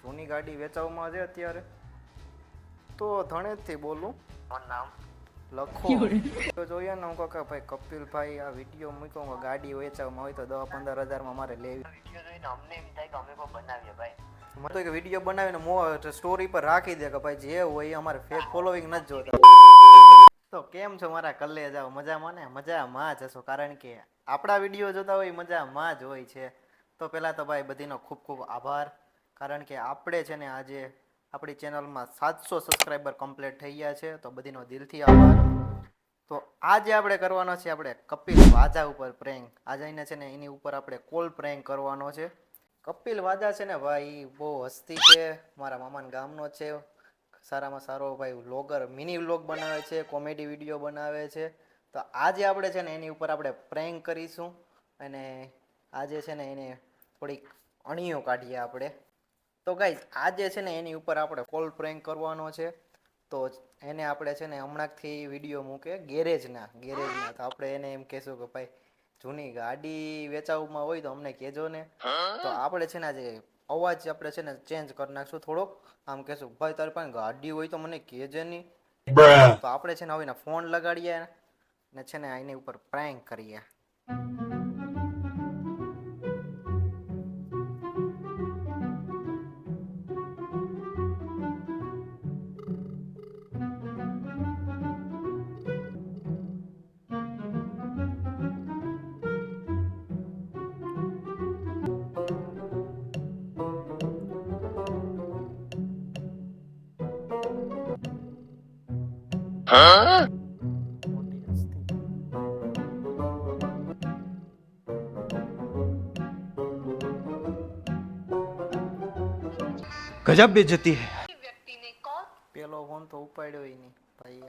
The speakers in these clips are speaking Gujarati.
જૂની ગાડી વેચાવમાં છે અત્યારે, તો ધણેજથી બોલું. નામ લખો તો જોઈએ ને. હું કહું કે ભાઈ કપિલભાઈ આ વિડીયો મૂક્યો, ગાડી વેચાવમાં હોય તો 10-15 હજારમાં મારે લેવી. વિડીયો જોઈને અમને એમ થાય કે અમે કોઈ બનાવીએ ભાઈ. મને તો એક વિડીયો બનાવીને સ્ટોરી પર રાખી દે કે ભાઈ જે હોય એ અમારે ફેક ફોલોવિંગ નથી જોતા. તો કેમ છો મારા કલ્લે જાઓ, મજામાં ને? મજામાં જ હશો, કારણ કે આપણા વિડીયો જોતા હોય મજામાં જ હોય છે. તો પહેલાં તો ભાઈ બધીનો ખૂબ ખૂબ આભાર, કારણ કે આપણે છે ને આજે આપણી ચેનલમાં 700 સબસ્ક્રાઈબર કમ્પ્લીટ થઈ ગયા છે, તો બધીનો દિલથી આભાર. તો આજે આપણે કરવાનો છે આપણે કપિલ વાજા ઉપર પ્રેન્ક. આજે એને છે ને એની ઉપર આપણે કોલ પ્રેન્ક કરવાનો છે. કપિલ વાજા છે ને ભાઈ બહુ હસ્તી છે, મારા મામાના ગામનો છે, સારામાં સારો ભાઈ વ્લોગર, મિની વ્લોગ બનાવે છે, કોમેડી વિડીયો બનાવે છે. તો આજે આપણે છે ને એની ઉપર આપણે પ્રેન્ક કરીશું, અને આજે છે ને એને થોડીક અણીઓ કાઢીએ આપણે. તો ગાઈઝ આજે છે ને એની ઉપર આપણે કોલ પ્રેન્ક કરવાનો છે. તો એને આપણે છે ને હમણાંથી વિડીયો મૂકે ગેરેજના. તો આપણે એને એમ કહેશું કે ભાઈ જૂની ગાડી વેચાવમાં હોય તો અમને કહેજો ને. તો આપણે છે ને આજે અવાજ આપણે છે ને ચેન્જ કરી નાખશું થોડોક. આમ કહેશું ભાઈ તારી પાસે ગાડી હોય તો મને કહેજે નહીં. તો આપણે છે ને હવે ફોન લગાડીએ ને છે ને એની ઉપર પ્રેન્ક કરીએ. गजब बेइज्जती है. પેલો ફોન તો ઉપાડ્યો નહીં ભાઈ.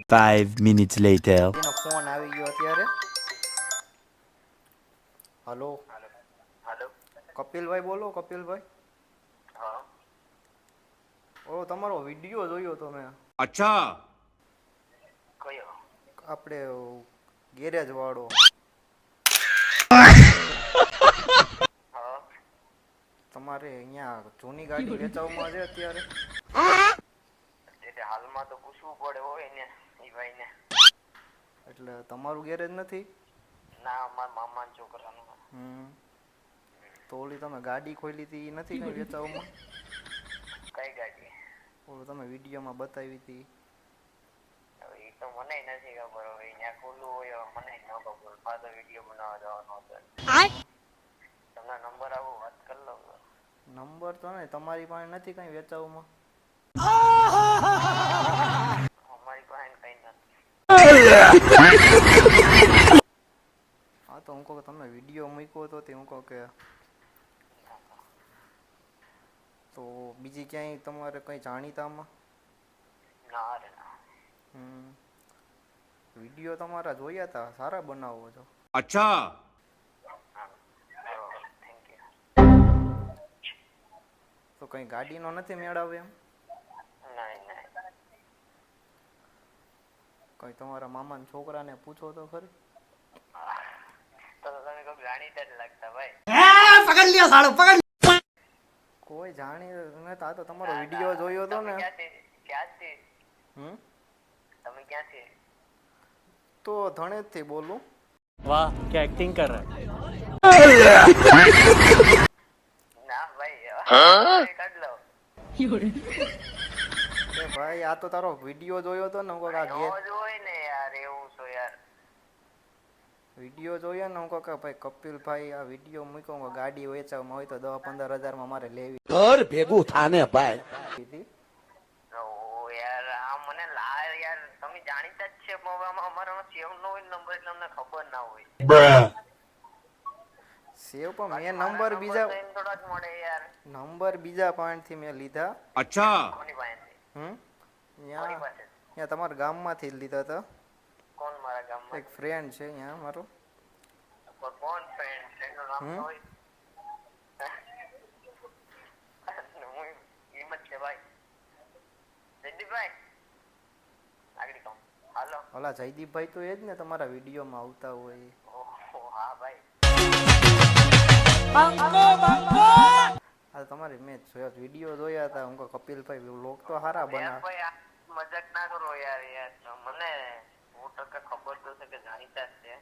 Five minutes later. એનો ફોન આવી ગયો અત્યારે. હલો હાલો. કપિલભાઈ બોલો. કપિલભાઈ, હા ઓ તમારો વિડીયો જોયો તો મેં. अच्छा. કયો? આપણે ગેરેજ વાળો. હા તમારે અહીંયા જૂની ગાડી વેચાવમાં છે અત્યારે, એટલે હાલમાં તો પૂછવું પડે હોય ને ઈ ભાઈને. એટલે તમારું ગેરેજ નથી? ના મારા મામાના છોકરાનું. તો ઓલી તમે ગાડી ખોલી હતી એ નથી કઈ વેચાવમાં? કઈ ગાડી? ઓલું તમે વિડીયોમાં બતાવી હતી. હવે એ તો મને નથી ખબર. હવે ત્યાં ખુલ્લું હોય મને ન ખબર. મારે તો વિડીયો બનાવવા જવાનો હતો. તમને નંબર આવો વાત કરી લો. નંબર તો નહીં, તમારી પાસે નથી કઈ વેચાવમાં? અમારી પાસે કઈ નથી. હા તો હું કહું કે તમે વિડીયો મૂક્યો હતો તે હું કહું કે તો બીજી ક્યાંય તમારે કંઈ જાણીતામાં? ના રે ના. વિડીયો તમારા જોયા હતા, સારા બનાવો છો. अच्छा. Thank you. તો કંઈ ગાડીનો નથી મેળાવે એમ? નહીં નહીં. કંઈ તમારા મામાના છોકરાને પૂછો તો ખરી. તો તમે કોઈ જાણીતા જ લાગતા ભાઈ. पकड़ लिया सालो, पकड़. કોઈ જાણી નતા. આ તો તમારો વિડીયો જોયો હતો ને. ક્યાંથી? તમે ક્યાંથી? તો ધણેજથી બોલું. वाह क्या एक्टिंग कर रहा है. ના ભાઈ કાઢ લો. એ ભાઈ આ તો તારો વિડીયો જોયો હતો ને. હું કહું આ રોજ હોય ને યાર એવું છો યાર. વિડીયો જોયો ને. હું કહું કે ભાઈ કપિલભાઈ આ વિડીયો મૂક્યો, ગાડી વેચાવમાં હોય તો 10-15 હજારમાં મારે લેવી घर भेगू थाने भाई. હતી. ઓ યાર આ મને યાર તમે જાણીતા જ છે મોવામાં તમારો સેવ ન હોય નંબર એટલે અમને ખબર ના હોય. સેવ પણ મેં નંબર બીજા થોડા જ મળે યાર. નંબર બીજા પાસેથી મેં લીધા. अच्छा કોની પાસેથી? કોની ત્યાં પાસે? ત્યાં તમારા ગામમાંથી જ લીધા હતા. કોણ મારા ગામમાં? એક ફ્રેન્ડ છે ત્યાં મારો. કોણ ફ્રેન્ડ? ફ્રેન્ડનું નામ તો હોય. હું હિંમત છે ભાઈ. જયદીપભાઈ આગળ કહું. હાલો. ઓલા જયદીપભાઈ તો એ જ ને તમારા વિડીયોમાં આવતા હોય. ઓહો હા ભાઈ. હા તમારી મેં જોયા વિડીયો જોયા હતા. હું કહું કપિલભાઈ વ્લોગ તો સારા બનાવે. ભાઈ આ મજાક ના કરો યાર. મને 100% ખબર તો છે કે જાણીતા જ છે.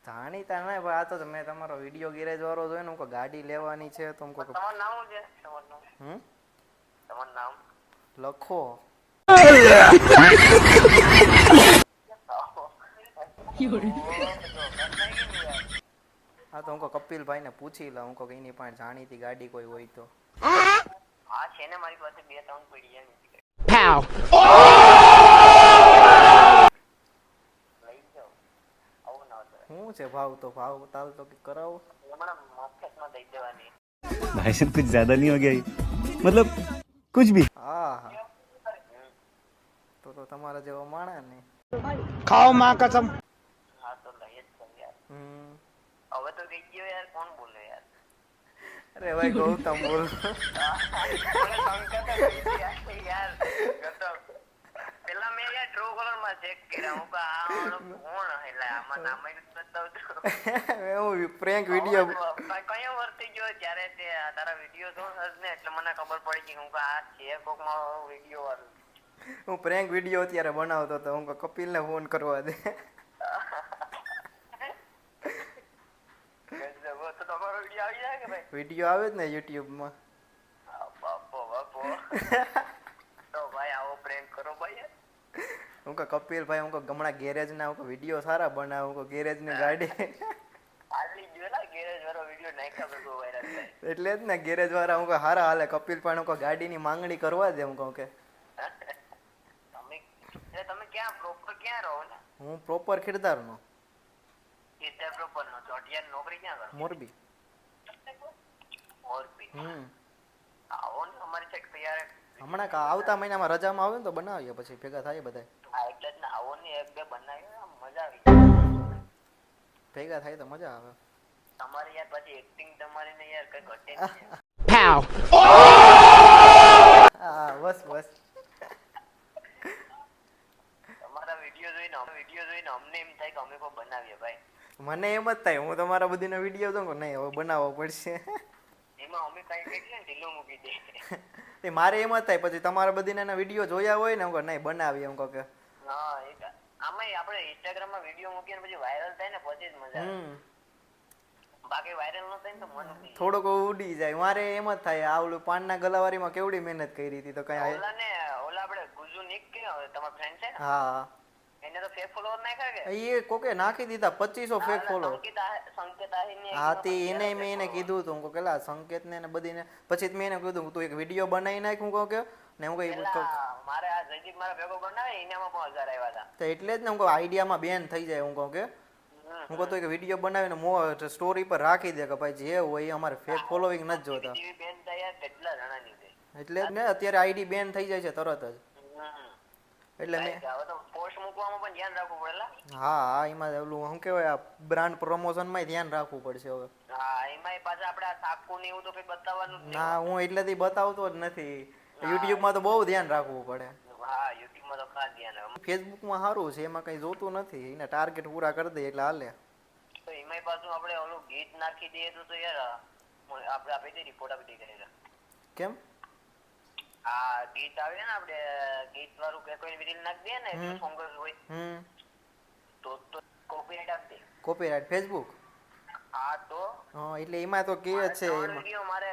જાણીતા નહીં ભાઈ. આ તો મેં તમારો વિડીયો ગેરેજ વાળો જોયો ને. હું કહું ગાડી લેવાની છે તો હું કહું તમારું નામ શું છે? તમારું નામ લખો. હા તો હું કહું કપિલભાઈ ને પૂછી લઉં. હું કહું એની પાસે જાણીતી ગાડી કોઈ હોય તો. હા છે ને મારી પાસે 2-3 પડી છે. લઈ જાઓ. આવું ના થાય. શું છે ભાવ તો ભાવ તાલ તો કંઈક કરાવો. હમણાં મફતમાં દઈ દેવાની. भाई साहब कुछ ज्यादा नहीं हो गया ये? मतलब कुछ भी હા હા તો તમારા જેવો માણા ને. खाओ माँ कसम હા તો લઈ જ જાઓ યાર. હમ હવે તો ગઈ ગયો યાર. કોણ બોલે યાર? અરે ભાઈ ગૌતમ બોલ. યાર ગૌતમ. પેલા મેં યાર ટ્રુ કલર માં ચેક કર્યા. હું કહું આ વાળો કોણ? એટલે આમાં નામ જ બતાવતું. હું પ્રેન્ક વિડીયો કયો વર્ષ થઈ ગયો ત્યારે તે તારા વિડીયો જો ને એટલે મને ખબર પડી કે હું આ છે કોકમાં વિડીયો વાળું. હું પ્રેન્ક વિડીયો અત્યારે બનાવતો હતો. હું કહું કપિલને ફોન કરવા દે. તો તમારો વિડીયો આવી જાય કે ભાઈ? વિડીયો આવે જ ને યુટ્યુબમાં. બાપો બાપો. તો ભાઈ આવો પ્રેન્ક કરો ભાઈ. હું કહું કપિલભાઈ હું કહું હમણાં ગેરેજ ના હું કહું વિડીયો સારા બનાવે. હું કહું ગેરેજ ની ગાડી હાલી ગયો ને ગેરેજ વાળો વિડીયો નાખ્યા ભેગો વાયરલ થાય. એટલે જ ને ગેરેજ વાળા હું કહું હારા હાલે. કપિલભાઈ હું કહું ગાડીની માંગણી કરવા દે. હું કહું કે તમે ક્યાં પ્રોપર ક્યાં રહો ને? હું પ્રોપર ખીરધારનો. ઇન્ટર પ્રોપર નો ચોટિયા નોકરી ક્યાં કરો? મોરબી. મોરબી. આવો ને અમારી સાઈડ તૈયાર. હમણાં આવતા મહિનામાં રજામાં આવે ને તો બનાવીએ પછી ભેગા થાય બધા. હા એટલે જ ને આવો ને 1-2 બનાવી મજા આવી. ભેગા થાય તો મજા આવે. તમારી યાર પછી એક્ટિંગ તમારી ને યાર કઈ ઘટે નહીં. હા બસ બસ. તમારા વિડીયો જોઈને અમને એમ થાય કે અમે કોઈ બનાવીએ ભાઈ. મને એમ જ થાય. હું તમારા બધીનો વિડીયો જોઉં નહીં હવે બનાવવો પડશે. એમાં અમે કઈ કઈ ને ઢીલું મૂકી દે. તે મારે એમ જ થાય પછી તમારા બધીના વિડીયો જોયા હોય ને હું કહું નહીં બનાવીએ. હું કહું કે હા આમાં આપણે ઇન્સ્ટાગ્રામ માં વિડીયો મૂકીએ ને પછી વાયરલ થાય ને પછી જ મજા આવે. બાકી વાયરલ ન થાય ને તો મન ઉડી થોડોક ઉડી જાય. મારે એમ જ થાય. આવલું પાનના ગલાવારીમાં કેવડી મહેનત કરી હતી તો કઈ. ઓલા આપણે ગુજુ નિક કે તમારો ફ્રેન્ડ છે ને? હા એને તો ફેક ફોલોવર નાખ્યા કે? એ કોકે નાખી દીધા 2500 ફેક ફોલો. સંકેત આહીને હા તે એને મેં એને કીધું હતું. હું કહું કેલા સંકેત ને બધીને પછી મેં એને કીધું તું એક વિડીયો બનાવી નાખ. હું કહું કે ને હું કઈ મારે આ જયદીપ મારા ભેગો બનાવે એનામાં પણ 1000 આવ્યા હતા. તો એટલે જ ને હું કહું આઈડિયામાં બેન થઈ જાય. હું કહું કે હું કહું તો એક વિડીયો બનાવીને સ્ટોરી પર રાખી દે કે ભાઈ જે હોય એ અમારે ફેક ફોલોવિંગ નથી જોતા. બેન થયા કેટલા જણા ની એટલે જ ને અત્યારે આઈડી બેન થઈ જાય છે તરત જ. એટલે મેં પોસ્ટ મૂકવામાં પણ ધ્યાન રાખવું પડેલા. હા એમાં ઓલું શું કહેવાય આ બ્રાન્ડ પ્રમોશનમાં ધ્યાન રાખવું પડશે હવે. હા એમાં પાછા આપણે આ સાકુ ને એવું તો કઈ બતાવવાનું જ ના હું એટલેથી બતાવતો જ નથી. યુટ્યુબમાં તો બહુ ધ્યાન રાખવું પડે. હા યુટ્યુબમાં તો ખાસ ધ્યાન રાખવું. ફેસબુકમાં સારું છે એમાં કઈ જોતું નથી. એને ટાર્ગેટ પૂરા કરી દે એટલે હાલે. તો એમાંય પાછું આપણે ઓલું ગીત નાખી દઈએ તો યાર આપણે આપી દઈએ રિપોર્ટ આપી દઈએ. કેમ? આ ગીત આવે ને આપણે ગીત વાળું કે કોઈ રીલ નાખી દે ને એટલે સોંગ હોય તો કોપીરાઈટ આપી દે. Copyright Facebook? હા તો હા એટલે એમાં તો કે છે એમાં વિડિયો મારે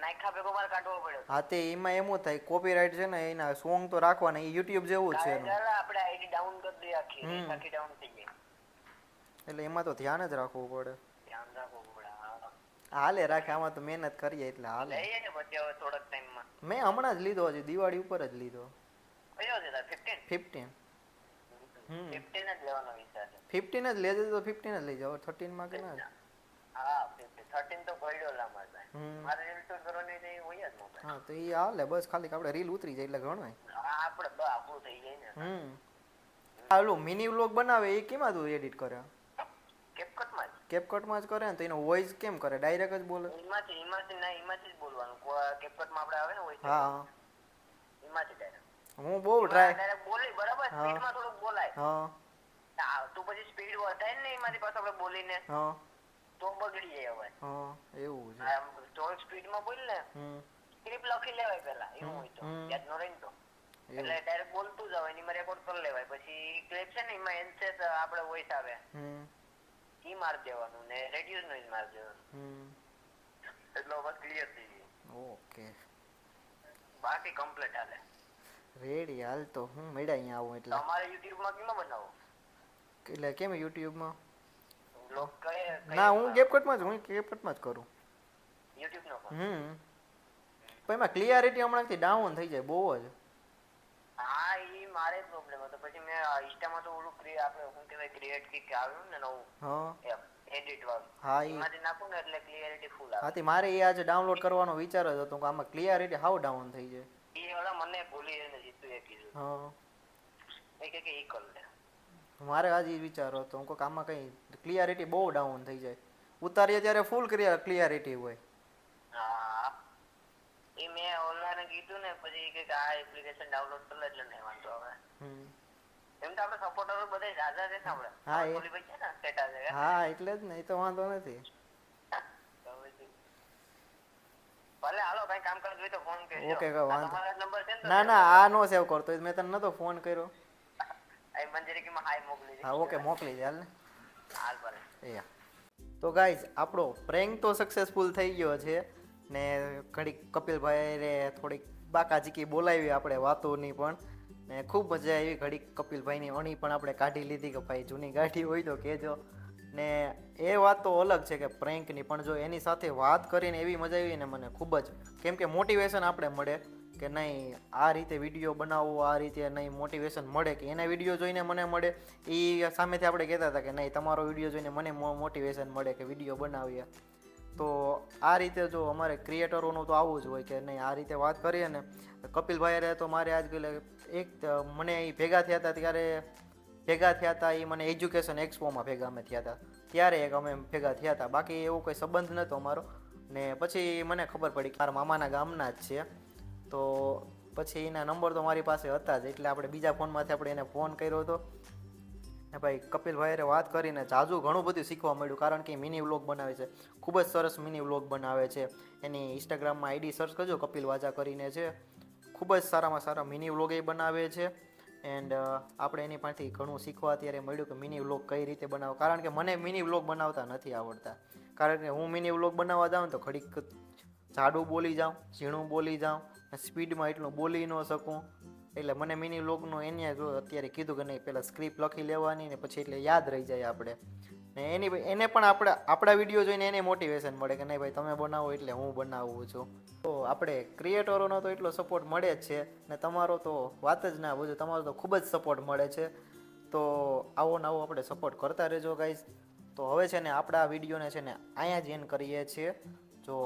નાખ્યા ભેગો મારે કાઢવો પડ્યો. હા તે એમાં એમ થાય કોપીરાઈટ છે ને એના સોંગ તો રાખવાના. એ યુટ્યુબ જેવું જ છે એનું. આપણે આઈડી ડાઉન કરી દઈએ આખી ડાઉન થઈ ગઈ. એટલે એમાં તો ધ્યાન જ રાખવું પડે. ધ્યાન રાખવું પડે. હાલે રાખે. આમાં તો મહેનત કરીએ એટલે હાલે. લઈએ ને પછી હવે થોડાક ટાઈમમાં. મેં હમણાં જ લીધો હજી દિવાળી ઉપર જ લીધો. કયો છે તાર 15? 15. હમ 15 જ લેવાનો વિચાર છે 15 જ લેજો તો 15 જ લઈ જાઓ 13 માં કે ના હા 13 તો પડ્યો લાંબા થાય હમ મારે રીલ શૂટ કરવાની તો એ હોય જ મોબાઈલ હા તો એ હાલે બસ ખાલી આપણે રીલ ઉતરી જાય એટલે ઘણું આપણે તો આપણું થઈ જાય ને આલું મિની વ્લોગ બનાવે એ કેમાં તું એડિટ કરે કેપકટમાં કેપકટમાં જ કરે ને તો એનો વોઇસ કેમ કરે ડાયરેક્ટ જ બોલે જ એમાંથી જ બોલવાનું કેપકટમાં આપણે આવે ને હોય હા એમાંથી ડાયરેક્ટ હું બહુ ટ્રાય ડાયરેક્ટ બોલી બરાબર હા. સ્પીડમાં થોડુંક બોલાય હા તું પછી સ્પીડ વધારે ને એમાંથી પાછું આપણે બોલીને હા તો બગડી જાય અવાજ હા એવું છે આમ થોડુંક સ્પીડમાં બોલ ને સ્ક્રિપ્ટ લખી લેવાય પહેલા એવું હોય તો યાદ ન રહે ને તો એટલે ડાયરેક્ટ બોલતું જવાય ને એમાં રેકોર્ડ કરી લેવાય પછી ક્લિપ છે ને એમાં એન્સેસ આપણે વોઇસ આવે ઈ માર દેવાનું ને રેડ્યુસ નોઇઝ માર દેવાનું એટલે અવાજ ક્લિયર થઈ જાય ઓકે બાકી કમ્પ્લીટ હાલે રેડી હાલ તો હું મેળા અહીંયા આવું એટલે તમારે YouTube માં કેમાં બનાવો એટલે કેમ યુટ્યુબમાં બ્લોગ કઈ ના હું કેપકટમાં જ કરું YouTube નો પણ પણ એમાં ક્લિયરિટી હમણાંથી ડાઉન થઈ જાય બહુ જ હા ઈ મારે પ્રોબ્લેમ હતો પછી મેં ઇન્સ્ટામાં તો ઓલું આપણે શું કહેવાય ક્રિએટ કી આવ્યું ને નવું હા એડિટ વાળું હા એમાંથી નાખું ને એટલે ક્લિયરિટી ફૂલ આવે હાથી મારે એ આજે ડાઉનલોડ કરવાનો વિચાર જ હતો કે આમાં ક્લિયરિટી હાવ ડાઉન થઈ જાય ઈ હવે મને ભૂલી ને જીતું એ કીધું હા એ કે ઈ કર લે મારે આજે ઈ વિચાર હતો હું કહું કે આમાં કંઈ ક્લિયરિટી બહુ ડાઉન થઈ જાય ઉતારીએ ત્યારે ફૂલ ક્લિયરિટી હોય હા એ મેં ઓનલાઈન કીધું ને પછી કે આ એપ્લિકેશન ડાઉનલોડ કરી લે એટલે નહીં વાંધો આવે એમ તો આપણે સપોર્ટરો બધા જાજા છે ને આપણે હા એ બોલી ભાઈ છે ને સ્ટેટસ છે હા એટલે જ ને એ તો વાંધો નથી ભલે હાલો કઈ કામ કરજો હોય તો ફોન કરજો ઓકે કઈ વાંધો તમારો નંબર છે ને ના ના આ નો સેવ કરતો મેં તને નતો ફોન કર્યો આ મંજરી કે માં હાય મોકલી દે હા ઓકે મોકલી દે હાલ ને હાલ ભલે એ તો ગાઈઝ આપણો પ્રેન્ક તો સક્સેસફુલ થઈ ગયો છે ને ઘડીક કપિલભાઈ રે થોડીક બાકાજીકી બોલાવી આપણે વાતોની પણ ને ખૂબ મજા આવી ઘડીક કપિલભાઈની અણી પણ આપણે કાઢી લીધી કે ભાઈ જૂની ગાડી હોય તો કહેજો ને એ વાત તો અલગ છે કે પ્રેન્કની પણ જો એની સાથે વાત કરીને એવી મજા આવી ને મને ખૂબ જ કેમ કે મોટિવેશન આપણે મળે કે નહીં આ રીતે વિડીયો બનાવવો આ રીતે નહીં મોટિવેશન મળે કે એના વિડીયો જોઈને મને મળે એ સામેથી આપણે કહેતા હતા કે નહીં તમારો વિડીયો જોઈને મને મોટિવેશન મળે કે વિડીયો બનાવીએ તો આ રીતે જો અમારે ક્રિએટરોનું તો આવું જ હોય કે નહીં આ રીતે વાત કરીએ ને કપિલભાઈ તો મારે આજ એક મને એ ભેગા થયા હતા ત્યારે ભેગા થયા હતા એ મને એજ્યુકેશન એક્સપોમાં ભેગા અમે થયા હતા ત્યારે એક અમે ભેગા થયા હતા બાકી એવું કોઈ સંબંધ નહોતો અમારો ને પછી મને ખબર પડી કે મારા મામાના ગામના જ છે તો પછી એના નંબર તો મારી પાસે હતા જ એટલે આપણે બીજા ફોનમાંથી આપણે એને ફોન કર્યો હતો ને ભાઈ કપિલભાઈએ વાત કરીને જાજુ ઘણું બધું શીખવા મળ્યું કારણ કે મિની વ્લોગ બનાવે છે ખૂબ જ સરસ મિની વ્લોગ બનાવે છે એની ઇન્સ્ટાગ્રામમાં આઈડી સર્ચ કરજો કપિલ વાજા કરીને છે ખૂબ જ સારામાં સારા મિની વ્લોગ એ બનાવે છે એન્ડ આપણે એની પાસેથી ઘણું શીખવા અત્યારે મળ્યું કે મિની વ્લોગ કઈ રીતે બનાવો કારણ કે મને મિની વ્લોગ બનાવતા નથી આવડતા કારણ કે હું મિની વ્લોગ બનાવવા જાઉં તો ઘડીક જાડું બોલી જાઉં ઝીણું બોલી જાઉં સ્પીડમાં એટલું બોલી ન શકું એટલે મને મિની વ્લોગનું એને અત્યારે કીધું કે નહીં પહેલાં સ્ક્રિપ્ટ લખી લેવાની ને પછી એટલે યાદ રહી જાય આપણે ને એને પણ આપણા વિડીયો જોઈને એને મોટિવેશન મળે કે નહીં ભાઈ તમે બનાવો એટલે હું બનાવું છું તો આપણે ક્રિએટરોનો તો એટલો સપોર્ટ મળે જ છે ને તમારો તો વાત જ ના પૂછો તમારો તો ખૂબ જ સપોર્ટ મળે છે તો આવો ને આવો આપણે સપોર્ટ કરતા રહેજો ગાઈઝ તો હવે છે ને આપણા વિડીયોને છે ને અહીંયા જ એન્ડ કરીએ છીએ જો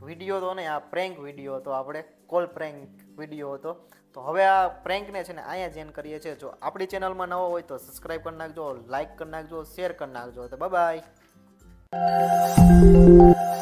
વિડીયો તો ને આ પ્રેન્ક વિડીયો હતો આપણે કોલ પ્રેન્ક વિડીયો હતો તો હવે આ પ્રેન્કને છે ને અહીંયા જ એન્ડ કરીએ છીએ જો આપણી ચેનલમાં નવો હોય તો સબસ્ક્રાઈબ કરી નાખજો લાઈક કરી નાખજો શેર કરી નાખજો તો બાય બાય